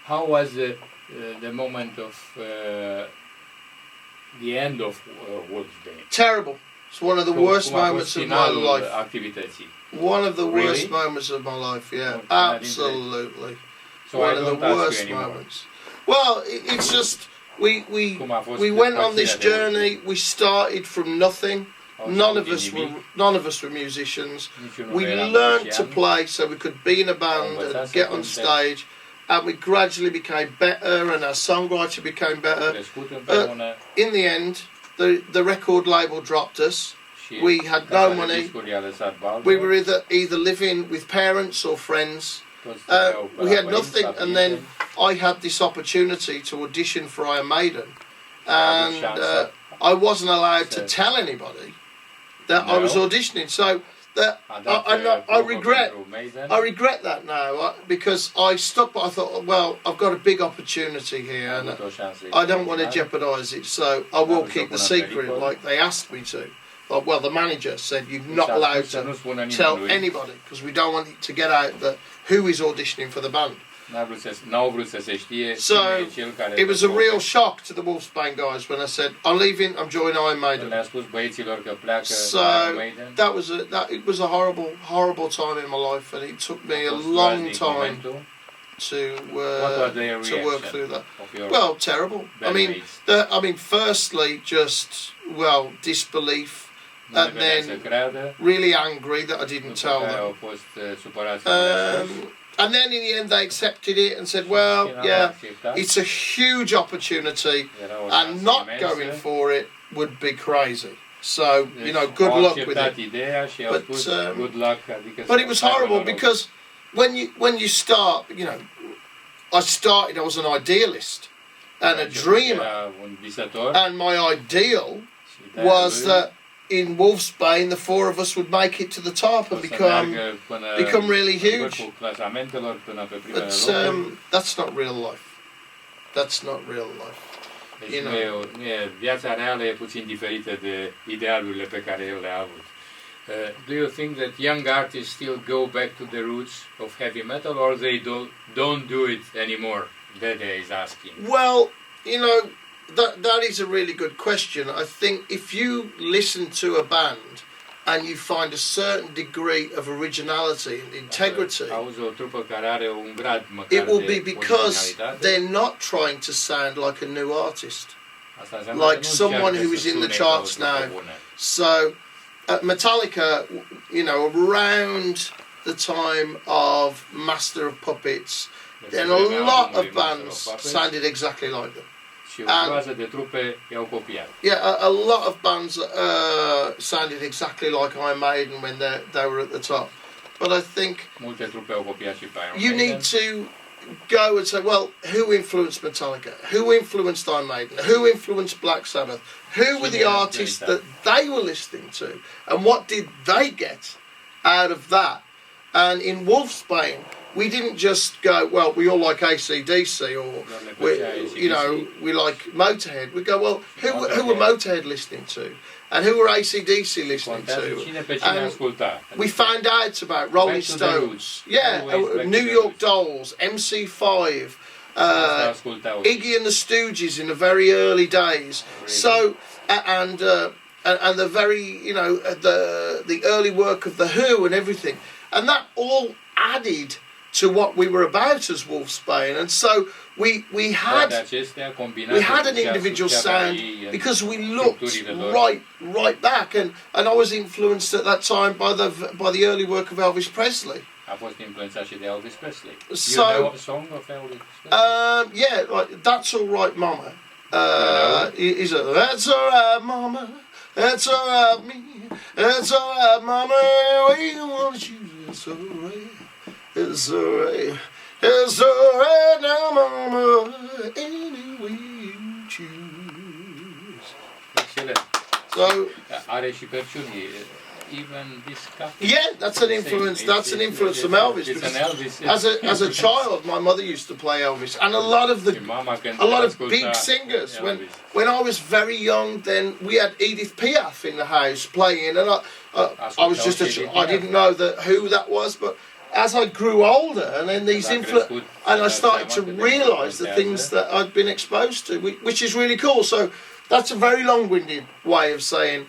How was the moment of the end of Wolf's Bane? Terrible. It's one of the worst moments of my life. Activității. One of the worst moments of my life, yeah. Absolutely. So one of the worst moments. Well, it's just, we went on this journey, we started from nothing. None of us were musicians. We learned to play so we could be in a band and get on stage, and we gradually became better, and our songwriting became better. In the end, the record label dropped us. We had no money. We were either living with parents or friends. We had nothing, and then I had this opportunity to audition for Iron Maiden, and I wasn't allowed to tell anybody that I was auditioning. So I regret that now because I stuck. But I thought, well, I've got a big opportunity here, and I don't want to jeopardise it. So I will keep the secret, like they asked me to. Well, the manager said you're not allowed to tell anybody because we don't want it to get out that who is auditioning for the band. So it was a real shock to the Wolfsbane guys when I said I'm leaving, I'm joining Iron Maiden. So it was a horrible time in my life, and it took me a long time to work through that. Well, terrible. I mean, firstly, just disbelief. And then really angry that I didn't tell them. And then in the end they accepted it and said, well, yeah, it's a huge opportunity and not going for it would be crazy. So, good luck with it. But it was horrible because when you start, I was an idealist and a dreamer. And my ideal was that in Wolfsbane, the four of us would make it to the top and become really huge. But that's not real life. That's not real life. Viața reală e puțin diferită de idealurile pe care el le-a avut. Do you think that young artists still go back to the roots of heavy metal, or they don't do it anymore? Dede is asking. Well, that is a really good question. I think if you listen to a band and you find a certain degree of originality and integrity, it will be because they're not trying to sound like a new artist, like someone who is in the charts now. So Metallica, around the time of Master of Puppets, then a lot of bands sounded exactly like them. A lot of bands sounded exactly like Iron Maiden when they were at the top. But I think you need to go and say, well, who influenced Metallica? Who influenced Iron Maiden? Who influenced Black Sabbath? Who were the artists that they were listening to? And what did they get out of that? And in Wolfsbane, we didn't just go, well, we all like AC/DC, or we like Motorhead. We go, well, who were Motorhead listening to, and who were AC/DC listening to? And we found out about Rolling Stones, New York Dolls, MC5, Iggy and the Stooges in the very early days. So and the very the early work of the Who and everything, and that all added to what we were about as Wolfsbane. And so we had an individual sound because we looked right back, and I was influenced at that time by the early work of Elvis Presley. A fost influențat și de Elvis Presley. So, you know a song of Elvis Presley? Like That's All Right Mama. Is it That's All Right Mama, That's All Right Me, That's All Right Mama, we want you, it's all right. It's alright, it's alright now, Mama, any way you choose. Excellent. So, are și perciuni. Even this that's an influence. That's an influence from Elvis. As a child, my mother used to play Elvis, and a lot of big singers. When I was very young, then we had Edith Piaf in the house playing, and I was just I didn't know who that was, but as I grew older, and then these and I started to realise the things that I'd been exposed to, which is really cool. So that's a very long-winded way of saying,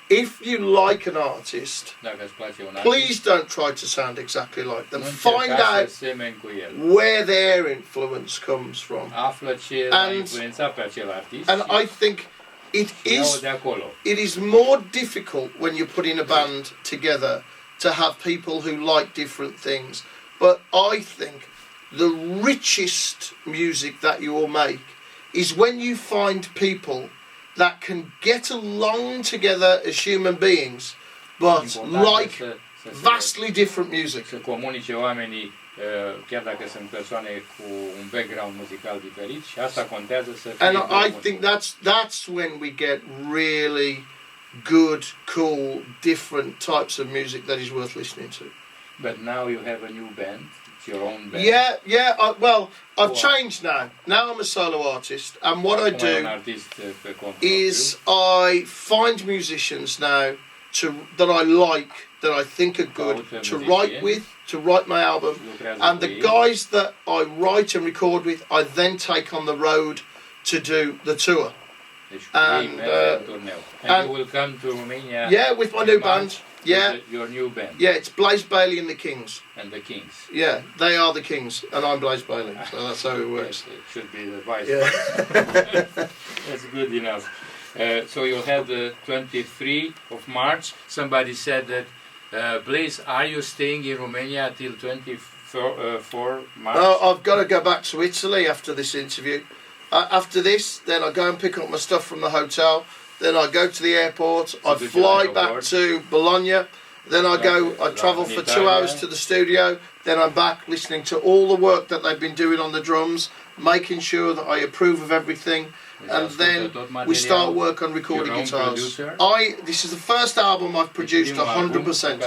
if you like an artist, please don't try to sound exactly like them. Find out where their influence comes from. And I think it is more difficult when you're putting a band together to have people who like different things. But I think the richest music that you will make is when you find people that can get along together as human beings, but like vastly different music. Să comunice oamenii, chiar dacă sunt persoane cu un background muzical diferit, și asta contează să fie. And I think that's when we get really good, cool, different types of music that is worth listening to. But now you have a new band. Your own band. Yeah. Well, I've changed now. Now I'm a solo artist, and what I do is I find musicians now that I like, that I think are good, to write with, to write my album, and the guys that I write and record with, I then take on the road to do the tour. And you will come to Romania. Yeah, with my new band. Yeah. Your new band. Yeah, it's Blaze Bayley and the Kings. And the Kings. Yeah, they are the Kings, and I'm Blaze Bayley, so that's how it works. Yes, it should be the vice. Yeah. That's good enough. So you'll have the 23 of March. Somebody said that, please, are you staying in Romania till 24 March? Oh, I've got to go back to Italy after this interview. After this, then I go and pick up my stuff from the hotel. Then I go to the airport, I fly back to Bologna, then I travel for 2 hours to the studio, then I'm back listening to all the work that they've been doing on the drums, making sure that I approve of everything, and then we start work on recording guitars. This is the first album I've produced 100%.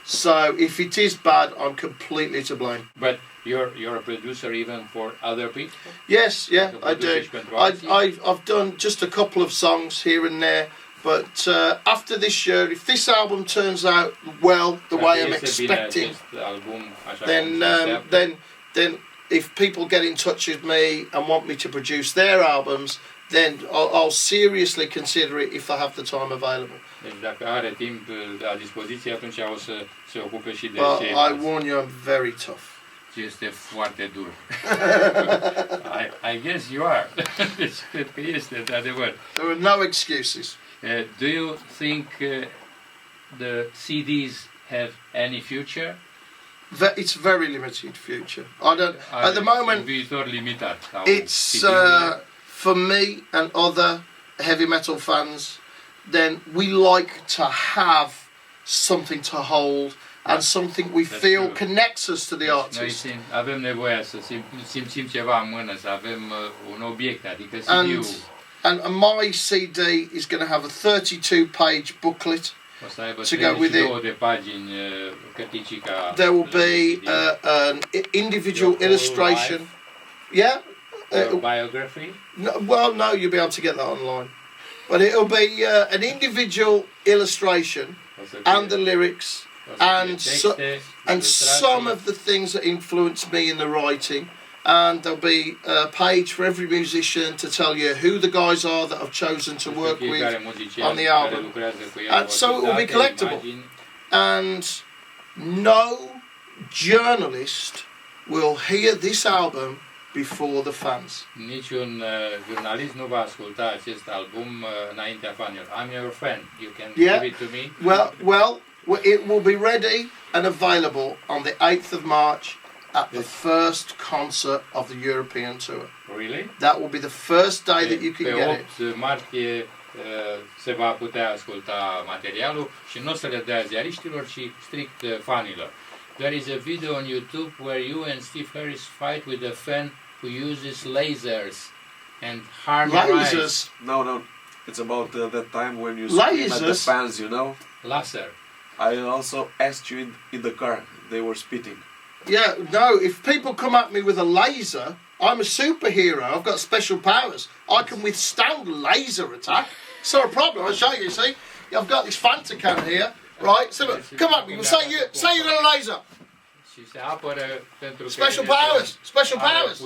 So if it is bad, I'm completely to blame. But you're a producer even for other people? Yes, yeah, I do. I've done just a couple of songs here and there, but after this year, if this album turns out well, the way I'm expecting, then if people get in touch with me and want me to produce their albums, then I'll seriously consider it if I have the time available. Well, I warn you, I'm very tough. Este foarte dur. I guess you are. Cred că este, de adevăr. There are no excuses. Do you think the CDs have any future? It's very limited future. I don't. At the moment, viitor limitat. It's for me and other heavy metal fans. Then we like to have something to hold. And something we feel connects us to the artist. Noi avem nevoie să simțim ceva în mână, să avem un obiect, adică CD-ul. And my CD is going to have a 32-page booklet to go with it. There will be an individual illustration. Yeah. Biography? No, you'll be able to get that online. But it'll be an individual illustration and the lyrics. And some of the things that influenced me in the writing, and there'll be a page for every musician to tell you who the guys are that I've chosen to work with on the album, and so it will be collectible. And no journalist will hear this album before the fans. Niciun jurnalist nu va asculta acest album înaintea fanilor. I'm your fan. You can give it to me. Well, it will be ready and available on the 8th of March at the first concert of the European tour. Really? That will be the first day that you can get it. Pe 8 martie se va putea asculta materialul și nu o să le dea ziariștilor, ci strict fanilor. There is a video on YouTube where you and Steve Harris fight with a fan who uses lasers and harmonize. Lasers? No. It's about that time when you scream at the fans, you know? Laser. I also asked you in the car. They were spitting. Yeah, no, if people come at me with a laser, I'm a superhero. I've got special powers. I can withstand laser attack. It's not a problem. I'll show you, see? I've got this Fanta can here. right? So come up, you say you're got a laser. Și se apără pentru Special powers, special powers.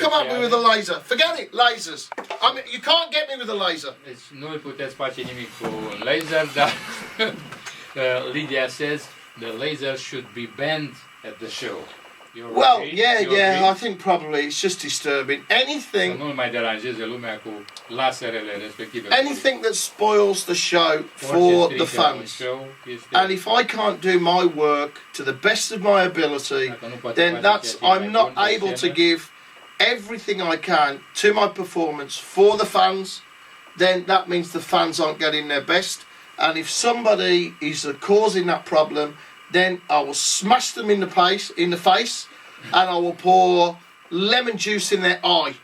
Come up with a laser. Forget it, lasers. I mean, you can't get me with a laser. Deci nu puteți face nimic cu un laser, dar Lydia says the laser should be banned at the show. Well, yeah, I think probably it's just disturbing. Anything. Să nu mai deranjeze lumea cu laserele respective. Anything that spoils the show for the fans. And if I can't do my work to the best of my ability, then I'm not able to give everything I can to my performance for the fans. Then that means the fans aren't getting their best. And if somebody is causing that problem, then I will smash them in the face, and I will pour lemon juice in their eye.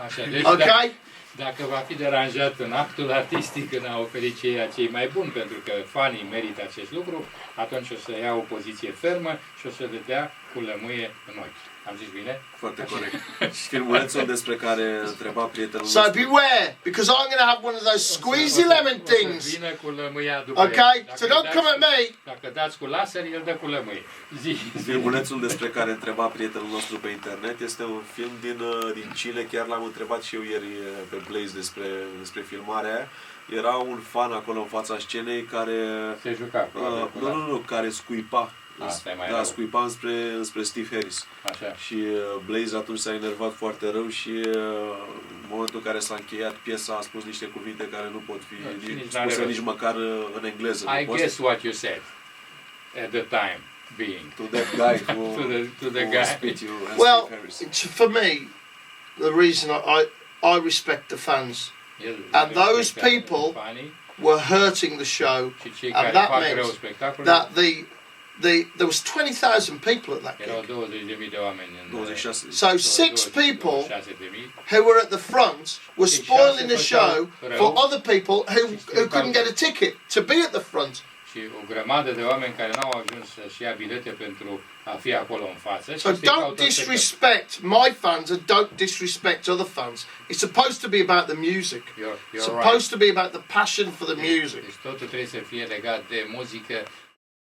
Așa, deci okay? Dacă va fi deranjat în actul artistic în a oferi ceea ce e mai bun, pentru că fanii merită acest lucru, atunci o să ia o poziție fermă și o să le dea cu lămâie în ochi. Am zis bine? Foarte corect. Și filmulețul despre care întreba prietenul So beware, because I'm going to have one of those squeezy lemon things. Vine cu lămâia după okay? So don't come at me. Dacă dați cu laser, el dă cu lămâie. Filmulețul despre care întreba prietenul nostru pe internet este un film din Chile. Chiar l-am întrebat și eu ieri pe Blaze despre filmarea aia. Era un fan acolo în fața scenei care se juca. Nu, care scuipa. Scuipa înspre Steve Harris. Așa. Și Blaze atunci s-a enervat foarte rău și în momentul în care s-a încheiat piesa a spus niște cuvinte care nu pot fi spuse nici măcar în engleză. I guess what you said at the time being. To that guy who, to the guy. spit you and well, Steve Harris. For me, the reason I respect the fans, and those people were hurting the show, and that means that there was 20,000 people at that gig. So 6 people who were at the front were spoiling the show for other people who couldn't get a ticket to be at the front. Și o grămadă de oameni care n-au ajuns să-și ia bilete pentru a fi acolo în față. So don't disrespect my fans and don't disrespect other fans. It's supposed to be about the music. It's supposed to be about the passion for the music. Deci totul trebuie să fie legat de muzică,